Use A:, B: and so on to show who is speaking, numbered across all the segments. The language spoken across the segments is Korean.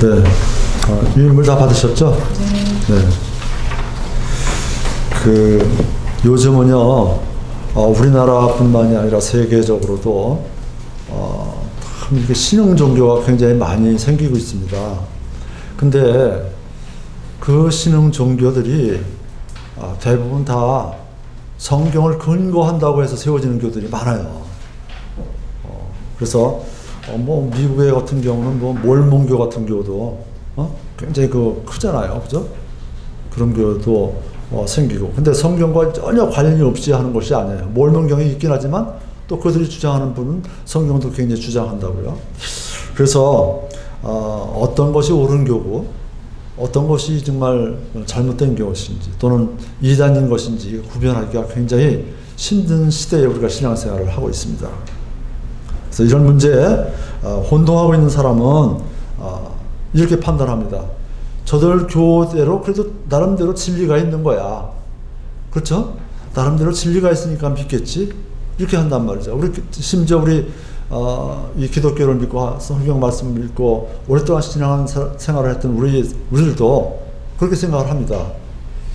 A: 네. 유인물 다 받으셨죠? 네. 요즘은요, 우리나라뿐만이 아니라 세계적으로도, 참 이게 신흥 종교가 굉장히 많이 생기고 있습니다. 근데 그 신흥 종교들이 대부분 다 성경을 근거한다고 해서 세워지는 교들이 많아요. 그래서 뭐 미국의 같은 경우는 뭐 몰몬교 같은 교도 굉장히 크잖아요, 그죠? 그런 교도 생기고. 근데 성경과 전혀 관련이 없이 하는 것이 아니에요. 몰몬경이 있긴 하지만 또 그들이 주장하는 분은 성경도 굉장히 주장한다고요. 그래서 어떤 것이 옳은 교고 어떤 것이 정말 잘못된 것인지 또는 이단인 것인지 구별하기가 굉장히 힘든 시대에 우리가 신앙생활을 하고 있습니다. 그래서 이런 문제에 혼동하고 있는 사람은 이렇게 판단합니다. 저들 교대로 그래도 나름대로 진리가 있는 거야. 그렇죠? 나름대로 진리가 있으니까 믿겠지? 이렇게 한단 말이죠. 심지어 우리 이 기독교를 믿고 성경 말씀을 믿고 오랫동안 신앙 생활을 했던 우리들도 그렇게 생각을 합니다.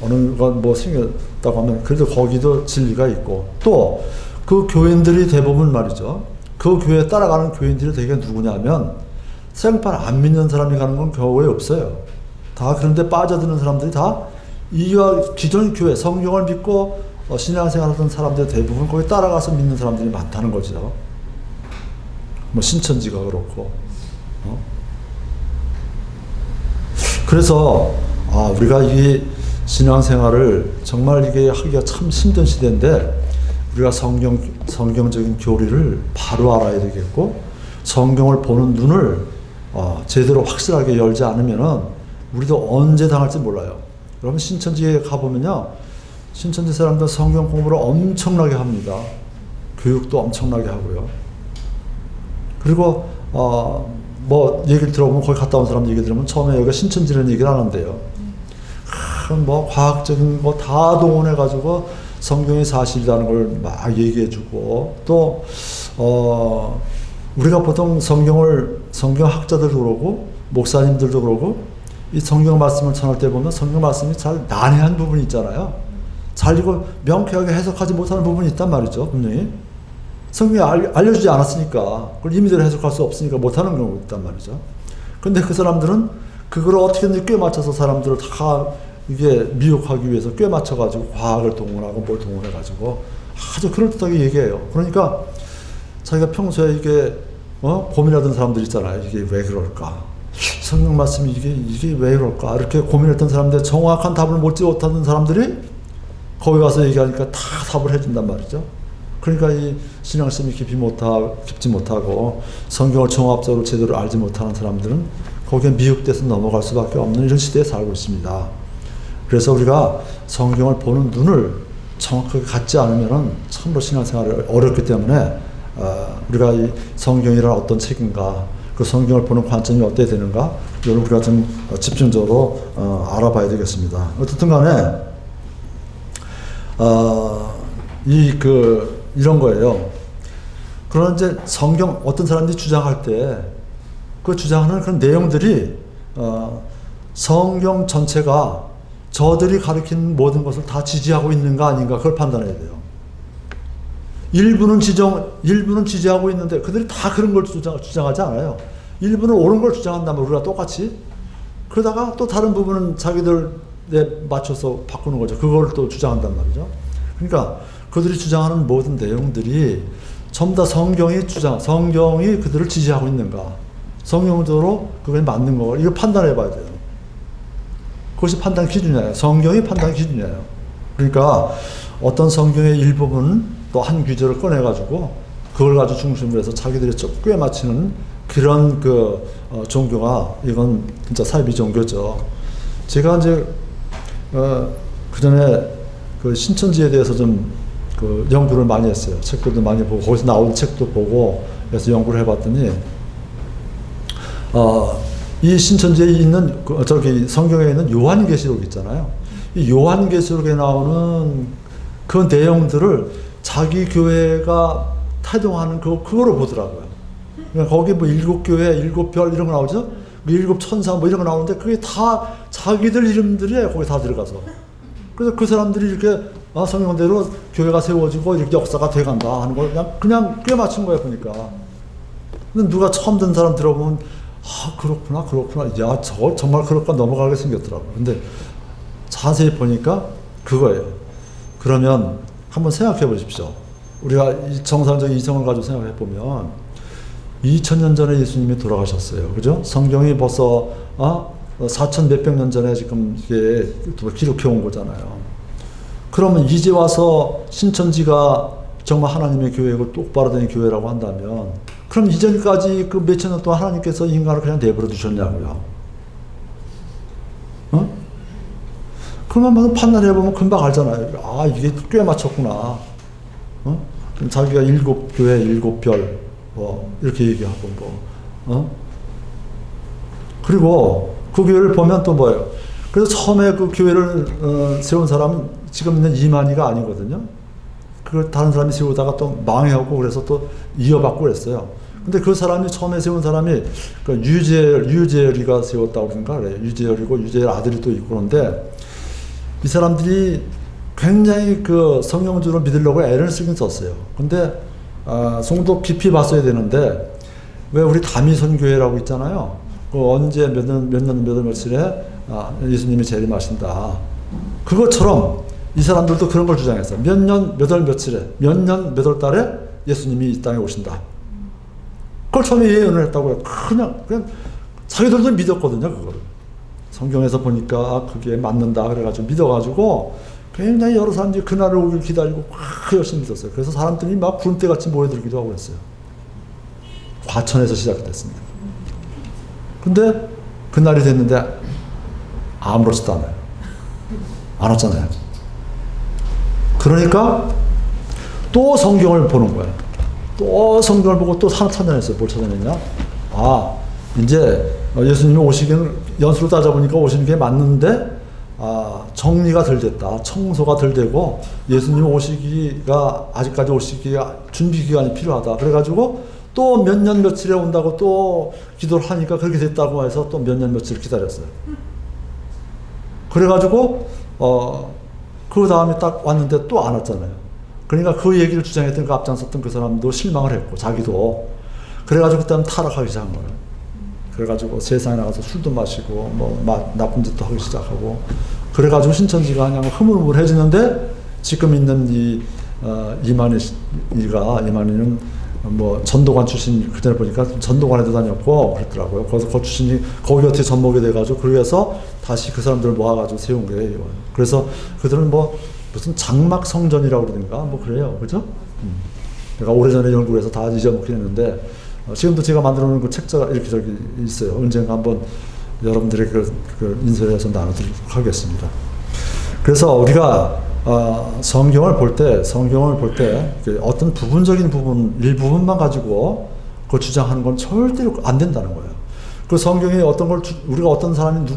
A: 어느 건 뭐 생겼다고 하면 그래도 거기도 진리가 있고 또 그 교인들이 대부분 말이죠. 그 교회에 따라가는 교인들이 되게 누구냐면 생판 안 믿는 사람이 가는 건 겨우에 없어요. 다 그런데 빠져드는 사람들이 다 이와 기존 교회 성경을 믿고 신앙생활하던 사람들 대부분 거기 따라가서 믿는 사람들이 많다는 거죠. 뭐 신천지가 그렇고. 그래서 우리가 이 신앙생활을 정말 이게 하기가 참 힘든 시대인데 우리가 성경적인 교리를 바로 알아야 되겠고 성경을 보는 눈을 제대로 확실하게 열지 않으면은 우리도 언제 당할지 몰라요. 여러분 신천지에 가보면요. 신천지 사람들 성경 공부를 엄청나게 합니다. 교육도 엄청나게 하고요. 그리고 뭐 얘기를 들어보면 거기 갔다 온 사람 얘기 들으면 처음에 여기가 신천지라는 얘기를 하는데요. 뭐 과학적인 거 다 동원해가지고 성경이 사실이라는 걸 막 얘기해주고 또 우리가 보통 성경학자들도 그러고 목사님들도 그러고 이 성경 말씀을 전할 때 보면 성경 말씀이 잘 난해한 부분이 있잖아요. 잘 이거 명쾌하게 해석하지 못하는 부분이 있단 말이죠. 분명히 성경이 알려주지 않았으니까 그걸 임의대로 해석할 수 없으니까 못하는 경우가 있단 말이죠. 근데 그 사람들은 그걸 어떻게든 꽤 맞춰서 사람들을 다 이게 미혹하기 위해서 꽤 맞춰가지고 과학을 동원하고 뭘 동원해가지고 아주 그럴듯하게 얘기해요. 그러니까 자기가 평소에 이게 고민하던 사람들 있잖아요. 이게 왜 그럴까? 성경 말씀이 이게 왜 그럴까? 이렇게 고민했던 사람들 정확한 답을 못 못하는 사람들이 거기 가서 얘기하니까 다 답을 해준단 말이죠. 그러니까 이 신앙심이 깊지 못하고 성경을 종합적으로 제대로 알지 못하는 사람들은 거기에 미혹돼서 넘어갈 수밖에 없는 이런 시대에 살고 있습니다. 그래서 우리가 성경을 보는 눈을 정확하게 갖지 않으면 참으로 신앙생활이 어렵기 때문에 우리가 이 성경이란 어떤 책인가 그 성경을 보는 관점이 어떻게 되는가 이걸 우리가 좀 집중적으로 알아봐야 되겠습니다. 어쨌든 간에 이런 거예요. 그런 이제 성경 어떤 사람들이 주장할 때 그 주장하는 그런 내용들이 성경 전체가 저들이 가리킨 모든 것을 다 지지하고 있는가 아닌가 그걸 판단해야 돼요. 일부는 지지하고 있는데 그들이 다 그런 걸 주장하지 않아요. 일부는 옳은 걸 주장한다면 우리가 똑같이 그러다가 또 다른 부분은 자기들에 맞춰서 바꾸는 거죠. 그걸 또 주장한단 말이죠. 그러니까 그들이 주장하는 모든 내용들이 전부 다 성경이 그들을 지지하고 있는가 성경적으로 그게 맞는 거 이걸 판단해 봐야 돼요. 그것이 판단 기준이에요. 성경이 판단 기준이에요. 그러니까 어떤 성경의 일부분 또 한 구절을 꺼내가지고 그걸 가지고 중심으로 해서 자기들이 꽤 맞추는 그런 종교가 이건 진짜 사이비 종교죠. 제가 이제 그 전에 그 신천지에 대해서 좀 연구를 많이 했어요. 책들도 많이 보고 거기서 나온 책도 보고 그래서 연구를 해봤더니 이 신천지에 있는 성경에 있는 요한계시록 있잖아요. 이 요한계시록에 나오는 그 내용들을 자기 교회가 태동하는 그거로 보더라고요. 그러니까 거기 뭐 7교회, 7별 이런 거 나오죠? 일곱 천사 뭐 이런 거 나오는데 그게 다 자기들 이름들이에요. 거기 다 들어가서. 그래서 그 사람들이 이렇게 성경대로 교회가 세워지고 이렇게 역사가 돼간다 하는 걸 그냥 꽤 맞춘 거예요, 보니까. 근데 누가 처음 든 사람 들어보면 그렇구나. 야, 저거 정말 그럴까 넘어가게 생겼더라고요. 근데 자세히 보니까 그거예요. 그러면 한번 생각해 보십시오. 우리가 정상적인 이성을 가지고 생각해 보면 2000년 전에 예수님이 돌아가셨어요. 그죠? 성경이 벌써 4천 몇백 년 전에 지금 이게 기록해 온 거잖아요. 그러면 이제 와서 신천지가 정말 하나님의 교회고 똑바로 된 교회라고 한다면 그럼 이전까지 그 몇천 년 동안 하나님께서 인간을 그냥 내버려 두셨냐고요. 그러면 판단해 보면 금방 알잖아요. 이게 꽤 맞췄구나. 그럼 자기가 일곱 교회, 일곱 별, 이렇게 얘기하고 그리고 그 교회를 보면 또 뭐예요? 그래서 처음에 그 교회를 세운 사람은 지금 있는 이만희가 아니거든요. 그걸 다른 사람이 세우다가 또 망해하고 그래서 또 이어받고 그랬어요. 근데 그 사람이 처음에 세운 사람이 그 유재열이가 세웠다고 그런가 그래요. 유재열이고 유재열 아들이 또 있고 그런데 이 사람들이 굉장히 그 성경적으로 믿으려고 애를 쓰긴 썼어요. 근데 성도 깊이 봤어야 되는데 왜 우리 다미선 교회라고 있잖아요. 그 언제 몇 년 며칠에 예수님이 재림하신다. 그것처럼 이 사람들도 그런 걸 주장했어요. 몇 년 몇 월 며칠에 몇 년 몇 월 달에 예수님이 이 땅에 오신다. 그걸 처음에 예언을 했다고요. 그냥 자기들도 믿었거든요. 그거를. 성경에서 보니까 그게 맞는다 그래가지고 믿어가지고 굉장히 여러 사람들이 그날을 오길 기다리고 열심히 믿었어요. 그래서 사람들이 막 구름대같이 모여들기도 하고 그랬어요. 과천에서 시작됐습니다. 근데 그날이 됐는데 아무렇지도 않아요. 안 왔잖아요. 그러니까 또 성경을 보는 거예요. 또 성경을 보고 또 찾아냈어요. 뭘 찾아냈냐? 이제 예수님이 오시기는 연수로 따져보니까 오시는 게 맞는데 정리가 덜 됐다. 청소가 덜 되고 예수님 오시기가 아직까지 오시기가 준비 기간이 필요하다. 그래가지고 또 몇 년 며칠에 온다고 또 기도를 하니까 그렇게 됐다고 해서 또 몇 년 며칠 기다렸어요. 그래가지고 그 다음에 딱 왔는데 또 안 왔잖아요. 그러니까 그 얘기를 주장했던 그 앞장섰던 그 사람도 실망을 했고 자기도 그래가지고 그다음 타락하기 시작한 거예요. 그래가지고 세상에 나가서 술도 마시고 나쁜 짓도 하기 시작하고 그래가지고 신천지가 그냥 흐물흐물해지는데 지금 있는 이만희는 전도관 출신 그전에 보니까 전도관에도 다녔고 그랬더라고요. 거기서 그 출신이 거기 어떻게 접목이 돼가지고 그래서 다시 그 사람들을 모아가지고 세운 거예요. 그래서 그들은 무슨 장막 성전이라고 그러든가 그래요. 그죠? 내가 오래전에 연구해서 다 잊어먹긴 했는데 지금도 제가 만들어 놓은 그 책자가 이렇게 저기 있어요. 언젠가 한번 여러분들에게 그 인쇄해서 나눠드리도록 하겠습니다. 그래서 우리가 성경을 볼 때 어떤 부분적인 일부분만 가지고 그 주장하는 건 절대로 안 된다는 거예요. 그 성경이 우리가 어떤 사람이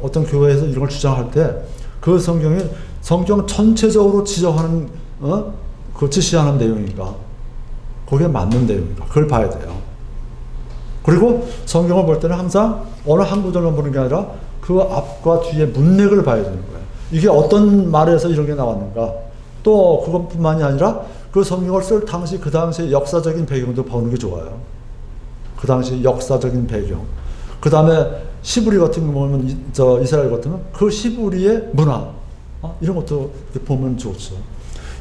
A: 어떤 교회에서 이런 걸 주장할 때 그 성경 전체적으로 지적하는 그 지시하는 내용인가, 거기에 맞는 내용인가, 그걸 봐야 돼요. 그리고 성경을 볼 때는 항상 어느 한 구절만 보는 게 아니라 그 앞과 뒤에 문맥을 봐야 되는 거예요. 이게 어떤 말에서 이런 게 나왔는가, 또 그것뿐만이 아니라 그 성경을 쓸 당시 그 당시의 역사적인 배경도 보는 게 좋아요. 그 당시 역사적인 배경. 그 다음에 시브리 같은 거 보면 이스라엘 같으면 그 시브리의 문화 이런 것도 보면 좋죠.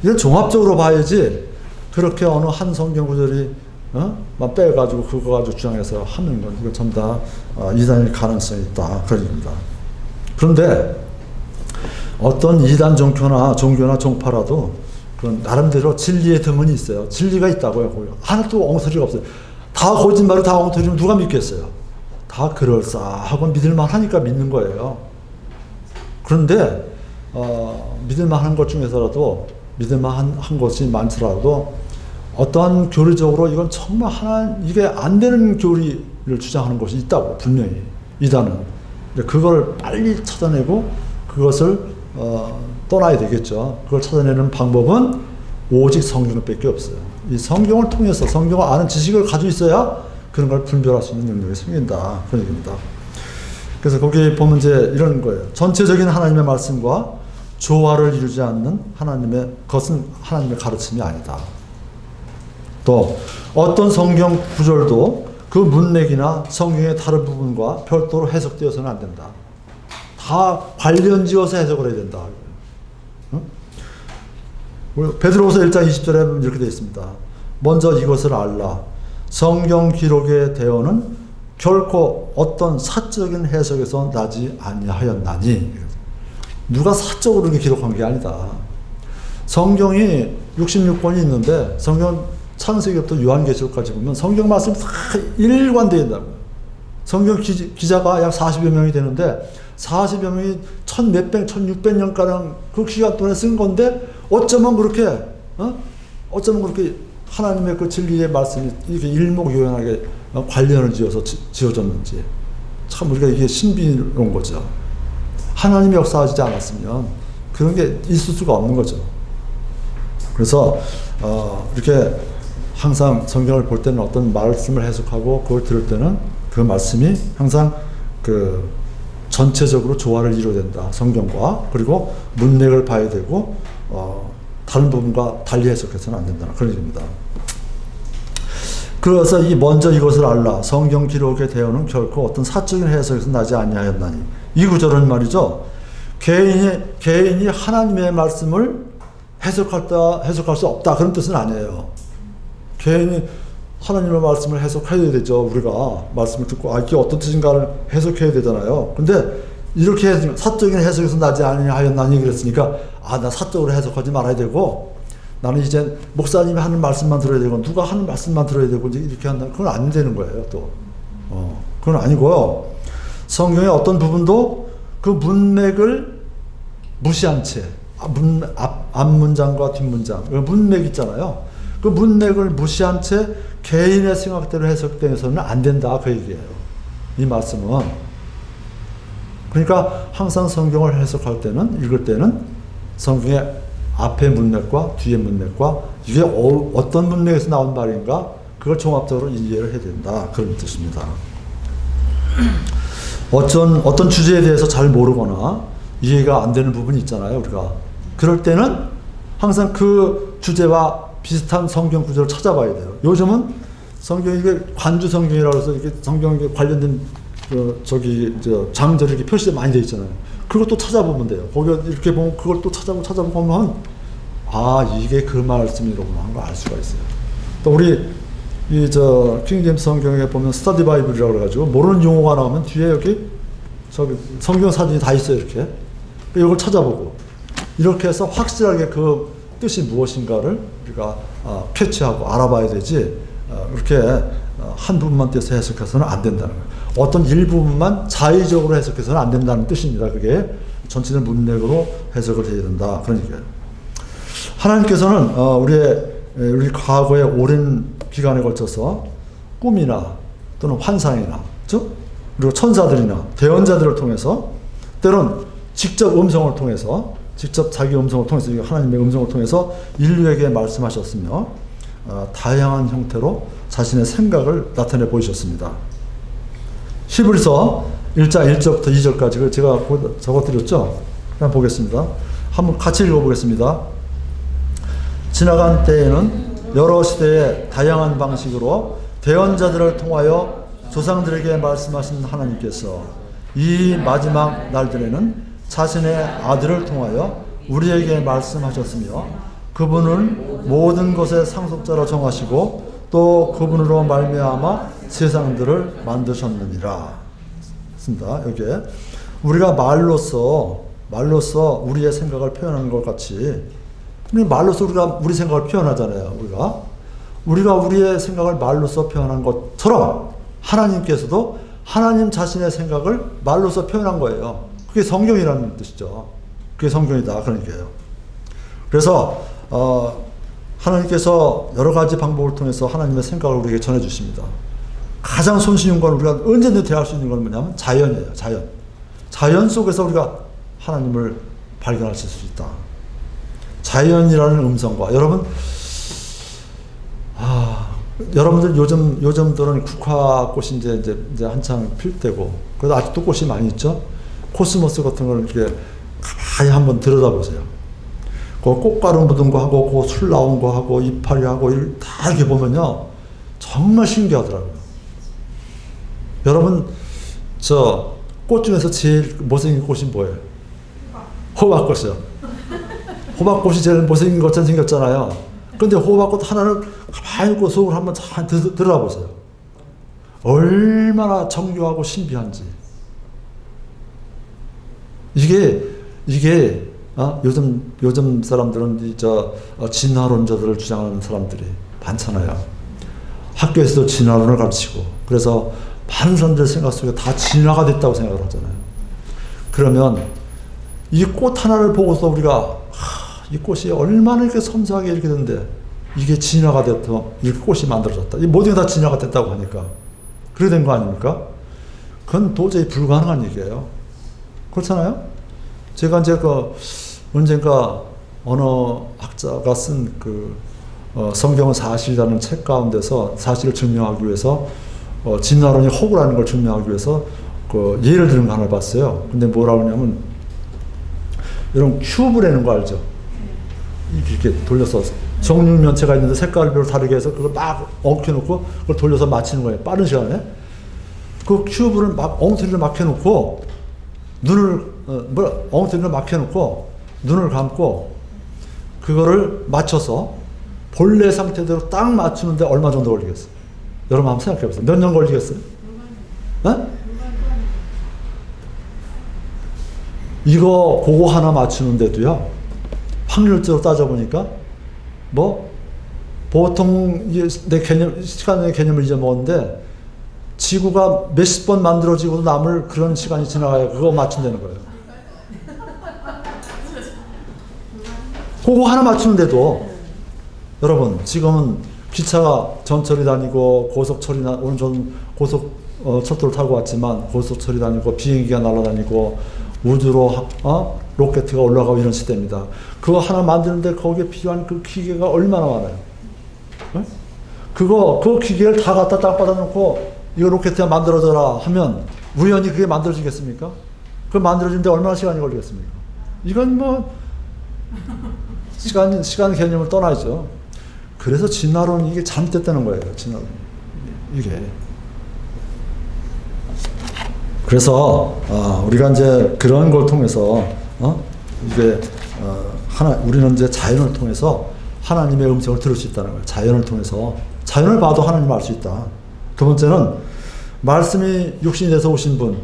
A: 이런 종합적으로 봐야지 그렇게 어느 한 성경 구절이 막 빼가지고 그거 가지고 주장해서 하는 건 이거 전부 다 이단일 가능성이 있다 그런 얘기입니다. 그런데 어떤 이단 종교나 종파라도 그런 나름대로 진리의 드문이 있어요. 진리가 있다고요. 하나도 엉터리가 없어요. 다 거짓말이 다 엉터리면 누가 믿겠어요? 다 그럴싸하고 믿을만 하니까 믿는 거예요. 그런데 믿을만한 것 중에서라도 믿을만한 것이 많더라도 어떠한 교리적으로 이건 정말 이게 안 되는 교리를 주장하는 것이 있다고 분명히 이단은. 그걸 빨리 찾아내고 그것을 떠나야 되겠죠. 그걸 찾아내는 방법은 오직 성경밖에 없어요. 이 성경을 통해서 성경을 아는 지식을 가지고 있어야 그런 걸 분별할 수 있는 능력이 생긴다. 그런 얘기입니다. 그래서 거기 보면 이제 이런 거예요. 전체적인 하나님의 말씀과 조화를 이루지 않는 것은 하나님의 가르침이 아니다. 또 어떤 성경 구절도 그 문맥이나 성경의 다른 부분과 별도로 해석되어서는 안 된다. 다 관련지어서 해석을 해야 된다. 응? 베드로후서 1장 20절에 이렇게 되어 있습니다. 먼저 이것을 알라. 성경 기록의 대언은 결코 어떤 사적인 해석에서 나지 아니하였나니. 누가 사적으로 이렇게 기록한 게 아니다. 성경이 66권이 있는데 성경 창세기부터 요한계시록까지 보면 성경 말씀이 다 일관되어 있다고요. 성경 기자가 약 40여 명이 되는데 40여 명이 1600년가량 그 기간 동안에 쓴 건데 어쩌면 그렇게 하나님의 그 진리의 말씀이 이렇게 일목요연하게 관련을 지어서 지어졌는지 참 우리가 이게 신비로운 거죠. 하나님이 역사하지 않았으면 그런 게 있을 수가 없는 거죠. 그래서 이렇게 항상 성경을 볼 때는 어떤 말씀을 해석하고 그걸 들을 때는 그 말씀이 항상 그 전체적으로 조화를 이루어야 된다. 성경과 그리고 문맥을 봐야 되고 다른 부분과 달리 해석해서는 안 된다. 그런 얘기입니다. 그래서 먼저 이것을 알라. 성경 기록의 대언은 결코 어떤 사적인 해석에서 나지 아니하였나니. 이 구절은 말이죠. 개인이 하나님의 말씀을 해석할 수 없다. 그런 뜻은 아니에요. 개인이 하나님의 말씀을 해석해야 되죠. 우리가 말씀을 듣고 이게 어떤 뜻인가를 해석해야 되잖아요. 근데 이렇게 사적인 해석에서 나지 아니하였나니 그랬으니까 나 사적으로 해석하지 말아야 되고 나는 이제 목사님이 하는 말씀만 들어야 되고 누가 하는 말씀만 들어야 되고 이제 이렇게 한다. 그건 안 되는 거예요. 또 그건 아니고요. 성경의 어떤 부분도 그 문맥을 무시한 채 앞문장과 뒷문장 문맥 있잖아요. 그 문맥을 무시한 채 개인의 생각대로 해석되어서는 안 된다. 그 얘기예요. 이 말씀은. 그러니까 항상 성경을 해석할 때는 읽을 때는 성경의 앞의 문맥과 뒤의 문맥과 이게 어떤 문맥에서 나온 말인가 그걸 종합적으로 이해를 해야 된다. 그런 뜻입니다. 어떤 주제에 대해서 잘 모르거나 이해가 안 되는 부분이 있잖아요. 우리가. 그럴 때는 항상 그 주제와 비슷한 성경 구절을 찾아봐야 돼요. 요즘은 성경이 관주 성경이라고 해서 이게 성경에 관련된 장절이 이렇게 표시가 많이 되어 있잖아요. 그것도 찾아보면 돼요. 거기 이렇게 보면 그걸 또 찾아보면 이게 그 말씀이로구나 하는 걸 알 수가 있어요. 또 우리 킹제임스 성경에 보면 스터디 바이블이라고 그래가지고 모르는 용어가 나오면 뒤에 여기 성경 사진이 다 있어요. 이렇게 이걸 찾아보고 이렇게 해서 확실하게 그 뜻이 무엇인가를 우리가 캐치하고 알아봐야 되지 이렇게 한 부분만 떼서 해석해서는 안 된다는 거예요. 어떤 일부분만 자의적으로 해석해서는 안 된다는 뜻입니다. 그게 전체적 문맥으로 해석을 해야 된다. 그런 얘기예요. 하나님께서는 우리 과거의 오랜 기간에 걸쳐서 꿈이나 또는 환상이나 그리고 천사들이나 대언자들을 통해서 때론 직접 자기 음성을 통해서 하나님의 음성을 통해서 인류에게 말씀하셨으며 다양한 형태로 자신의 생각을 나타내 보이셨습니다. 히브리서 1장 1절부터 2절까지 제가 적어드렸죠. 한번 보겠습니다. 한번 같이 읽어보겠습니다. 지나간 때에는 여러 시대의 다양한 방식으로 대언자들을 통하여 조상들에게 말씀하신 하나님께서 이 마지막 날들에는 자신의 아들을 통하여 우리에게 말씀하셨으며 그분을 모든 것의 상속자로 정하시고 또 그분으로 말미암아 세상들을 만드셨느니라. 습니다. 여기에 우리가 말로써 우리의 생각을 표현하는 것 같이 말로써 우리가 우리 생각을 표현하잖아요. 우리가 우리의 생각을 말로써 표현한 것처럼 하나님께서도 하나님 자신의 생각을 말로써 표현한 거예요. 그게 성경이라는 뜻이죠. 그게 성경이다. 그런 얘기예요. 그래서 하나님께서 여러 가지 방법을 통해서 하나님의 생각을 우리에게 전해주십니다. 가장 손쉬운 건 우리가 언제든지 대할 수 있는 건 뭐냐면 자연이에요. 자연 속에서 우리가 하나님을 발견할 수 있다. 자연이라는 음성과 여러분 여러분들 요즘 들은 국화꽃이 이제 한창 필 때고, 그래도 아직도 꽃이 많이 있죠? 코스모스 같은 걸 이렇게 가만히 한번 들여다보세요. 그 꽃가루 묻은 거 하고, 그 술 나온 거 하고, 이파리 하고, 다 이렇게 보면요. 정말 신기하더라고요. 여러분, 꽃 중에서 제일 못생긴 꽃이 뭐예요? 호박꽃이요. 호박꽃이 제일 못생긴 것처럼 생겼잖아요. 근데 호박꽃 하나를 가만히 있고 속을 한번 잘 들어보세요. 얼마나 정교하고 신비한지. 이게 요즘 사람들은 진화론자들을 주장하는 사람들이 많잖아요. 학교에서도 진화론을 가르치고, 그래서 많은 사람들 생각 속에 다 진화가 됐다고 생각을 하잖아요. 그러면 이 꽃 하나를 보고서 우리가 이 꽃이 얼마나 이렇게 섬세하게 이렇게 됐는데 이게 진화가 돼서 이렇게 꽃이 만들어졌다. 이 모든 게 다 진화가 됐다고 하니까 그렇게 된 거 아닙니까? 그건 도저히 불가능한 얘기예요. 그렇잖아요? 제가 이제 언젠가 어느 학자가 쓴 성경은 사실이라는 책 가운데서 사실을 증명하기 위해서 진화론이 허구라는 걸 증명하기 위해서 예를 드는 거 하나 봤어요. 근데 뭐라고 하냐면 이런 큐브라는 거 알죠? 이렇게 돌려서 정육면체가 있는데 색깔별로 다르게 해서 그걸 막 엉켜놓고 그걸 돌려서 맞히는 거예요. 빠른 시간에. 그 큐브를 막 엉터리를 막 해놓고 엉터리를 막 해놓고 눈을 감고 그거를 맞춰서 본래 상태대로 딱 맞추는데 얼마 정도 걸리겠어요? 여러분 한번 생각해 보세요. 몇 년 걸리겠어요? 그거 하나 맞추는데도요, 확률적으로 따져보니까, 보통, 시간의 개념을 잊어먹었는데, 지구가 몇십 번 만들어지고도 남을 그런 시간이 지나가야 그거 맞춘다는 거예요. 그거 하나 맞추는데도, 여러분, 지금은 기차가 전철이 다니고, 오늘 전 고속철도를 타고 왔지만, 고속철이 다니고, 비행기가 날아다니고, 우주로 로켓가 올라가고 이런 시대입니다. 그거 하나 만드는데 거기에 필요한 그 기계가 얼마나 많아요. 네? 그 기계를 다 갖다 딱 받아놓고 이거 로켓이 만들어져라 하면 우연히 그게 만들어지겠습니까? 그 만들어지는데 얼마나 시간이 걸리겠습니까? 이건 시간 개념을 떠나죠. 그래서 진화론 이게 잘못됐다는 거예요. 진화론 이게. 그래서 우리가 이제 그런 걸 통해서 우리는 이제 자연을 통해서 하나님의 음성을 들을 수 있다는 거예요. 자연을 봐도 하나님을 알 수 있다. 두 번째는 말씀이 육신이 돼서 오신 분,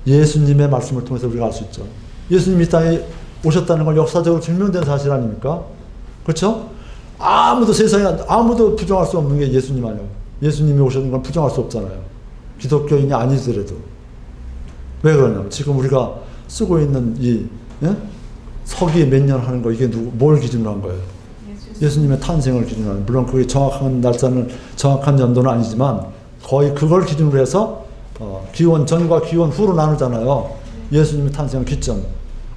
A: 예수님의 말씀을 통해서 우리가 알 수 있죠. 예수님이 이 땅에 오셨다는 걸 역사적으로 증명된 사실 아닙니까? 그렇죠? 세상에 아무도 부정할 수 없는 게 예수님 아니에요. 예수님이 오셨는 건 부정할 수 없잖아요. 기독교인이 아니더라도. 왜 그러냐면 지금 우리가 쓰고 있는 서기 몇 년 하는 거 이게 뭘 기준으로 한 거예요? 예수님의 탄생을 기준으로 하는. 물론 그게 정확한 날짜는 정확한 연도는 아니지만 거의 그걸 기준으로 해서 기원 전과 기원 후로 나누잖아요. 예수님의 탄생의 기점.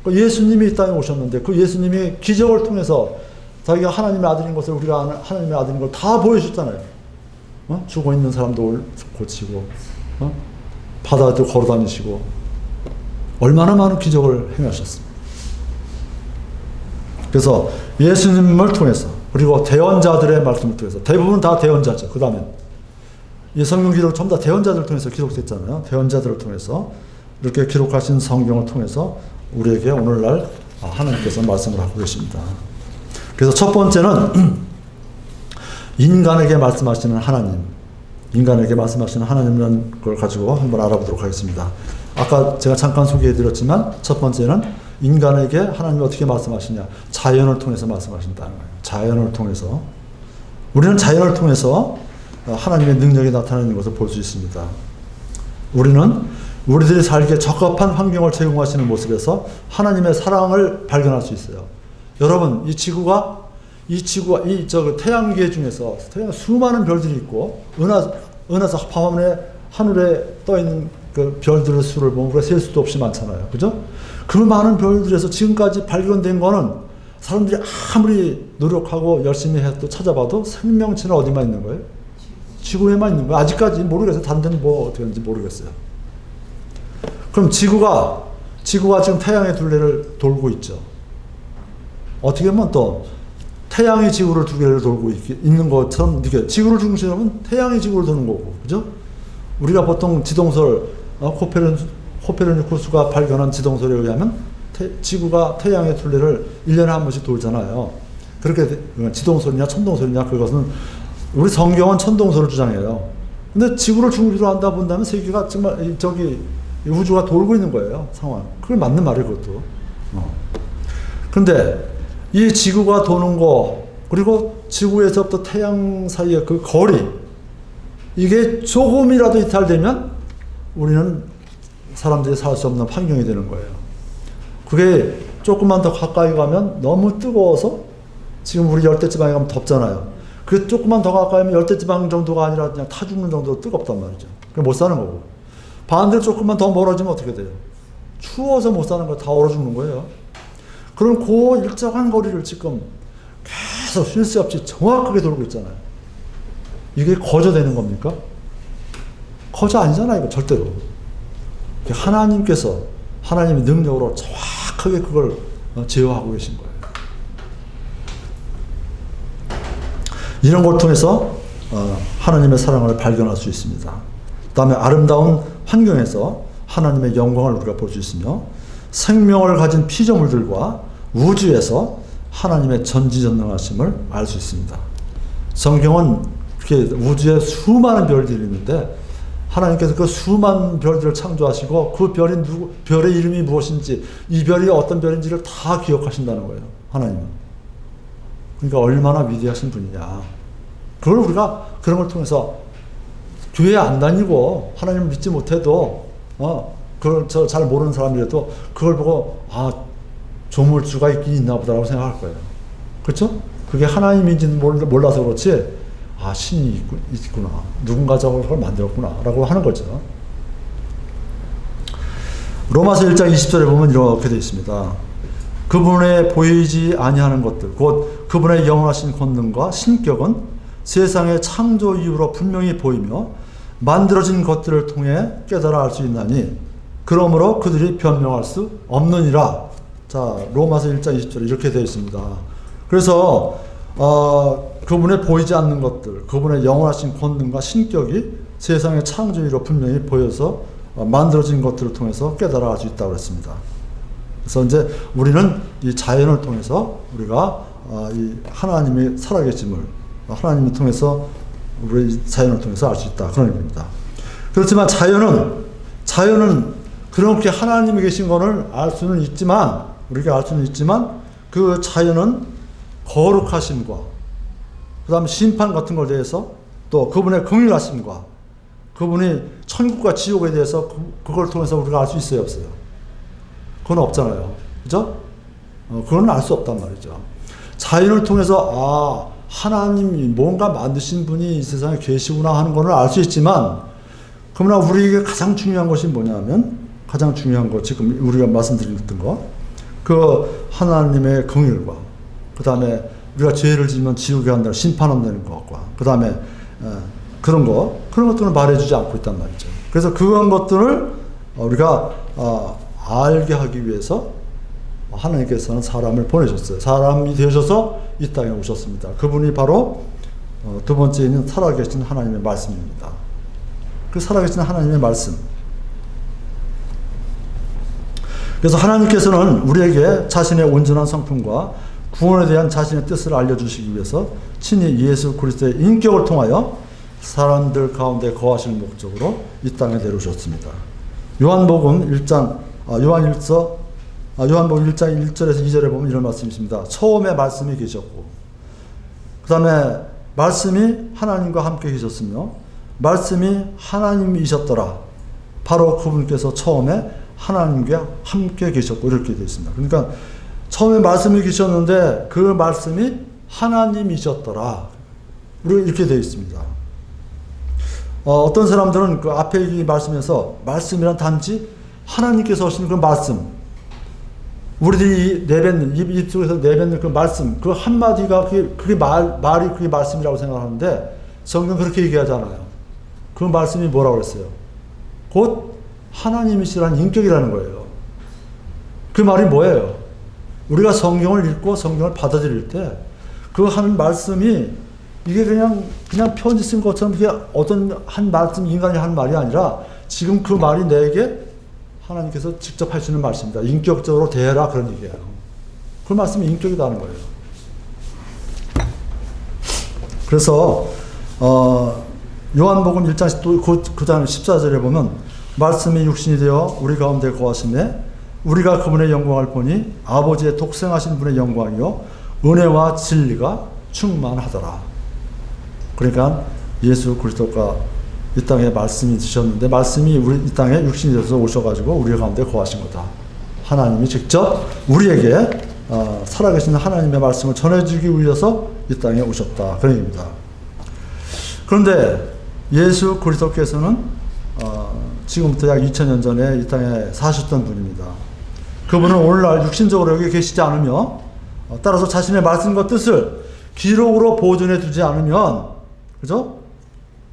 A: 예수님이 이 땅에 오셨는데 그 예수님이 기적을 통해서 자기가 하나님의 아들인 것을 우리가 하나님의 아들인 걸 다 보여주셨잖아요. 죽어 있는 사람도 고치고 바다도 걸어 다니시고 얼마나 많은 기적을 행하셨습니다. 그래서 예수님을 통해서 그리고 대언자들의 말씀을 통해서 대부분 다 대언자죠. 그 다음에 이 성경 기록 전부 다 대언자들을 통해서 기록됐잖아요. 대언자들을 통해서 이렇게 기록하신 성경을 통해서 우리에게 오늘날 하나님께서 말씀을 하고 계십니다. 그래서 첫 번째는 인간에게 말씀하시는 하나님, 인간에게 말씀하시는 하나님이라는 걸 가지고 한번 알아보도록 하겠습니다. 아까 제가 잠깐 소개해드렸지만 첫 번째는 인간에게 하나님이 어떻게 말씀하시냐, 자연을 통해서 말씀하신다는 거예요. 자연을 통해서. 우리는 자연을 통해서 하나님의 능력이 나타나는 것을 볼 수 있습니다. 우리는 우리들이 살기에 적합한 환경을 제공하시는 모습에서 하나님의 사랑을 발견할 수 있어요. 여러분, 이 지구가 태양계 중에서 수많은 별들이 있고 은하수 밤하늘에 하늘에 떠 있는 그 별들의 수를 보면 우리가 셀 수도 없이 많잖아요. 그죠? 그 많은 별들에서 지금까지 발견된 거는 사람들이 아무리 노력하고 열심히 해도 찾아봐도 생명체는 어디만 있는 거예요? 지구에만 있는 거예요. 아직까지 모르겠어요. 다른 데는 뭐 어떻게 하는지 모르겠어요. 그럼 지구가 지금 태양의 둘레를 돌고 있죠. 어떻게 보면 또 태양이 지구를 두 개를 돌고 있는 것처럼 느껴요. 지구를 중심으로 하면 태양이 지구를 도는 거고, 그죠? 우리가 보통 지동설, 코페르니쿠스가 발견한 지동설에 의하면 지구가 태양의 둘레를 1년에 한 번씩 돌잖아요. 그렇게 지동설이냐 천동설이냐 그것은 우리 성경은 천동설을 주장해요. 근데 지구를 중심으로 한다 본다면 세계가 정말 우주가 돌고 있는 거예요. 상황. 그게 맞는 말이에요, 그것도. 근데 이 지구가 도는 거, 그리고 지구에서부터 태양 사이의 그 거리, 이게 조금이라도 이탈되면 우리는 사람들이 살 수 없는 환경이 되는 거예요. 그게 조금만 더 가까이 가면 너무 뜨거워서, 지금 우리 열대지방에 가면 덥잖아요. 그 조금만 더 가까이 가면 열대지방 정도가 아니라 그냥 타 죽는 정도로 뜨겁단 말이죠. 그게 못 사는 거고. 반대로 조금만 더 멀어지면 어떻게 돼요? 추워서 못 사는 거예요. 다 얼어 죽는 거예요. 그럼 그 일정한 거리를 지금 계속 쉴 새 없이 정확하게 돌고 있잖아요. 이게 거저되는 겁니까? 거저 아니잖아요, 이거 절대로. 하나님께서 하나님의 능력으로 정확하게 그걸 제어하고 계신 거예요. 이런 걸 통해서 하나님의 사랑을 발견할 수 있습니다. 그 다음에 아름다운 환경에서 하나님의 영광을 우리가 볼 수 있으며, 생명을 가진 피조물들과 우주에서 하나님의 전지전능하심을 알 수 있습니다. 성경은 이렇게 우주에 수많은 별들이 있는데 하나님께서 그 수많은 별들을 창조하시고 그 별의 이름이 무엇인지, 이 별이 어떤 별인지를 다 기억하신다는 거예요. 하나님은. 그러니까 얼마나 위대하신 분이냐. 그걸 우리가 그런 걸 통해서 교회 안 다니고 하나님을 믿지 못해도 그걸 잘 모르는 사람이라도 그걸 보고 조물주가 있긴 있나 보다라고 생각할 거예요. 그렇죠? 그게 하나님인지는 몰라서 그렇지, 신이 있구나, 누군가 저걸 만들었구나 라고 하는 거죠. 로마서 1장 20절에 보면 이렇게 되어 있습니다. 그분의 보이지 아니하는 것들, 곧 그분의 영원하신 권능과 신격은 세상의 창조 이후로 분명히 보이며 만들어진 것들을 통해 깨달아 알 수 있나니 그러므로 그들이 변명할 수 없느니라. 자, 로마서 1장 20절에 이렇게 되어 있습니다. 그래서 그분의 보이지 않는 것들, 그분의 영원하신 권능과 신격이 세상의 창조 이후로 분명히 보여서 만들어진 것들을 통해서 깨달아 알 수 있다고 그랬습니다. 그래서 이제 우리는 이 자연을 통해서 우리가 이 하나님의 살아계심을 하나님을 통해서 우리 자연을 통해서 알 수 있다, 그런 의미입니다. 그렇지만 자연은 그렇게 하나님이 계신 것을 알 수는 있지만, 우리가 알 수는 있지만 그 자연은 거룩하심과 그 다음에 심판 같은 것에 대해서, 또 그분의 긍휼하심과 그분이 천국과 지옥에 대해서 그걸 통해서 우리가 알 수 있어요, 없어요? 그건 없잖아요. 그죠? 그건 알 수 없단 말이죠. 자연을 통해서 하나님이 뭔가 만드신 분이 이 세상에 계시구나 하는 것을 알 수 있지만, 그러나 우리에게 가장 중요한 것이 뭐냐면, 가장 중요한 거, 지금 우리가 말씀드렸던 거, 그 하나님의 긍휼과 그 다음에 우리가 죄를 지으면 지옥에 간다는 심판한다는 것과 그 다음에 그런 것들을 말해주지 않고 있단 말이죠. 그래서 그런 것들을 우리가 알게 하기 위해서 하나님께서는 사람을 보내셨어요. 사람이 되셔서 이 땅에 오셨습니다. 그분이 바로 두 번째는 살아계신 하나님의 말씀입니다. 그 살아계신 하나님의 말씀. 그래서 하나님께서는 우리에게 자신의 온전한 성품과 구원에 대한 자신의 뜻을 알려주시기 위해서 친히 예수 그리스도의 인격을 통하여 사람들 가운데 거하실 목적으로 이 땅에 내려오셨습니다. 요한복음 1장 1절에서 2절에 보면 이런 말씀이 있습니다. 처음에 말씀이 계셨고, 그 다음에 말씀이 하나님과 함께 계셨으며 말씀이 하나님이셨더라. 바로 그분께서 처음에 하나님과 함께 계셨고, 이렇게 되어 있습니다. 그러니까 처음에 말씀이 계셨는데 그 말씀이 하나님이셨더라. 이렇게 되어 있습니다. 어떤 사람들은 그 앞에 이 말씀에서 말씀이란 단지 하나님께서 하시는 그 말씀, 우리들이 내뱉는 입속에서 내뱉는 그 말씀, 그 한마디가 그게 말이 그게 말씀이라고 생각하는데, 성경 그렇게 얘기하잖아요. 그 말씀이 뭐라고 그랬어요? 곧 하나님이시라는 인격이라는 거예요. 그 말이 뭐예요? 우리가 성경을 읽고 성경을 받아들일 때 그 하는 말씀이 이게 그냥 편지 쓴 것처럼 이게 어떤 한 말씀 인간이 한 말이 아니라 지금 그 말이 내게 하나님께서 직접 하시는 말씀입니다. 인격적으로 대해라 그런 얘기예요. 그 말씀이 인격이라는 거예요. 그래서 요한복음 1장 그 다음 14절에 보면 말씀이 육신이 되어 우리 가운데 거하심에 우리가 그분의 영광을 보니 아버지의 독생하신 분의 영광이요 은혜와 진리가 충만하더라. 그러니까 예수 그리스도가 이 땅에 말씀이 드셨는데 말씀이 우리 이 땅에 육신이 되어서 오셔가지고 우리 가운데 거하신 거다. 하나님이 직접 우리에게 살아계신 하나님의 말씀을 전해주기 위해서 이 땅에 오셨다. 그런 얘기입니다. 그런데 예수 그리스도께서는 지금부터 약 2000년 전에 이 땅에 사셨던 분입니다. 그분은 오늘날 육신적으로 여기 계시지 않으며 따라서 자신의 말씀과 뜻을 기록으로 보존해 두지 않으면 그죠?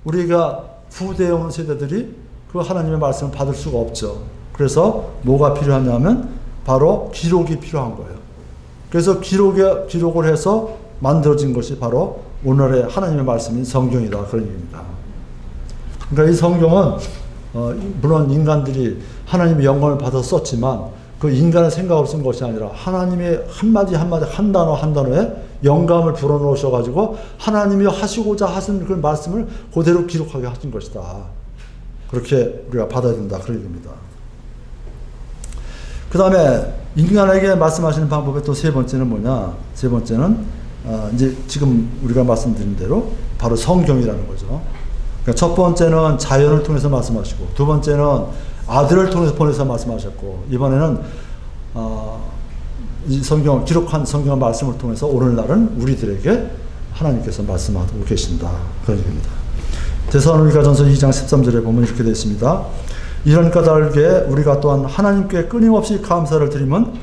A: 우리가 후대에 오는 세대들이 그 하나님의 말씀을 받을 수가 없죠. 그래서 뭐가 필요하냐면 바로 기록이 필요한 거예요. 그래서 기록을 해서 만들어진 것이 바로 오늘의 하나님의 말씀인 성경이다. 그런 얘기입니다. 그러니까 이 성경은 물론 인간들이 하나님의 영광을 받아서 썼지만 그 인간의 생각으로 쓴 것이 아니라 하나님의 한마디 한마디 한 단어 한 단어에 영감을 불어넣으셔가지고 하나님이 하시고자 하신 그 말씀을 그대로 기록하게 하신 것이다. 그렇게 우리가 받아야 된다. 그런 얘기입니다. 그 다음에 인간에게 말씀하시는 방법의 또 세 번째는 뭐냐? 세 번째는 이제 지금 우리가 말씀드린 대로 바로 성경이라는 거죠. 그러니까 첫 번째는 자연을 통해서 말씀하시고 두 번째는 아들을 통해서 보내서 말씀하셨고 이번에는 이 성경 기록한 성경 말씀을 통해서 오늘날은 우리들에게 하나님께서 말씀하고 계신다. 그런 얘기입니다. 데살로니가전서 2장 13절에 보면 이렇게 되어 있습니다. 이런 까닭에 우리가 또한 하나님께 끊임없이 감사를 드리면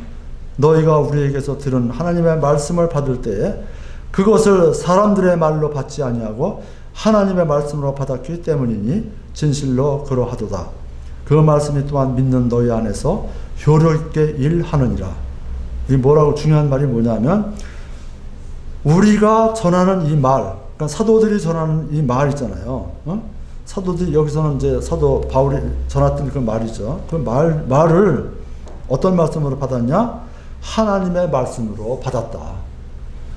A: 너희가 우리에게서 들은 하나님의 말씀을 받을 때에 그것을 사람들의 말로 받지 아니하고 하나님의 말씀으로 받았기 때문이니 진실로 그러하도다. 그 말씀이 또한 믿는 너희 안에서 효력있게 일하느니라. 이 뭐라고 중요한 말이 뭐냐면 우리가 전하는 이 말, 그러니까 사도들이 전하는 이 말 있잖아요. 사도들이 여기서는 이제 사도 바울이 전했던 그 말이죠. 그 말을 어떤 말씀으로 받았냐? 하나님의 말씀으로 받았다.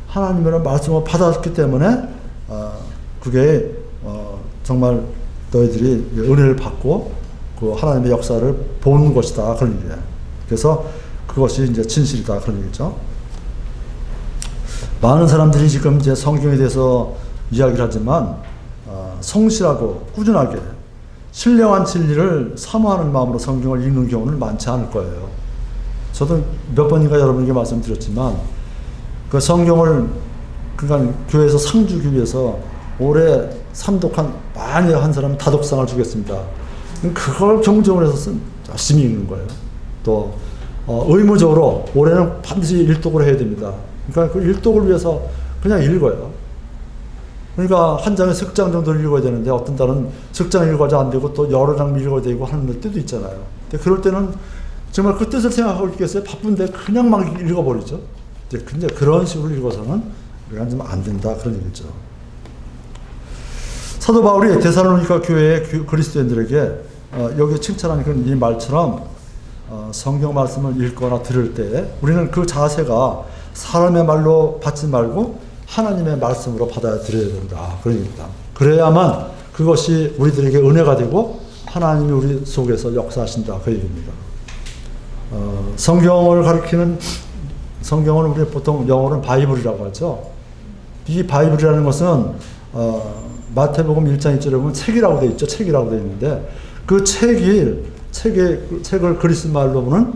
A: 하나님의 말씀으로 받았기 때문에 그게 정말 너희들이 은혜를 받고 그 하나님의 역사를 보는 것이다. 그런 얘기예요. 그래서 그것이 이제 진실이다. 그런 얘기죠. 많은 사람들이 지금 이제 성경에 대해서 이야기를 하지만 성실하고 꾸준하게 신령한 진리를 사모하는 마음으로 성경을 읽는 경우는 많지 않을 거예요. 저도 몇 번인가 여러분에게 말씀드렸지만 그 성경을 그러니까 교회에서 상 주기 위해서 올해 삼독한 많이 한 사람은 다독상을 주겠습니다. 그걸 경쟁을 해서 열심히 읽는 거예요. 또 의무적으로 올해는 반드시 일독을 해야 됩니다. 그러니까 그 일독을 위해서 그냥 읽어요. 그러니까 한 장에 석 장 정도를 읽어야 되는데 어떤 달은 석 장 읽어도 안 되고 또 여러 장 읽어야 되고 하는 때도 있잖아요. 근데 그럴 때는 정말 그 뜻을 생각하고 읽겠어요? 바쁜데 그냥 막 읽어버리죠. 근데 그런 식으로 읽어서는 우리가 좀 안 된다. 그런 얘기죠. 사도 바울이 데살로니가 교회의 그리스도인들에게 여기 칭찬하는 이 말처럼 성경 말씀을 읽거나 들을 때 우리는 그 자세가 사람의 말로 받지 말고 하나님의 말씀으로 받아들여야 된다. 그런 얘기입니다. 그래야만 그것이 우리들에게 은혜가 되고 하나님이 우리 속에서 역사하신다. 그 얘기입니다. 성경을 가리키는 성경은 우리 보통 영어로는 바이블이라고 하죠. 이 바이블이라는 것은 마태복음 1장 1절에 보면 책이라고 되어 있죠. 책이라고 되어 있는데 그 책을 그리스 말로 보는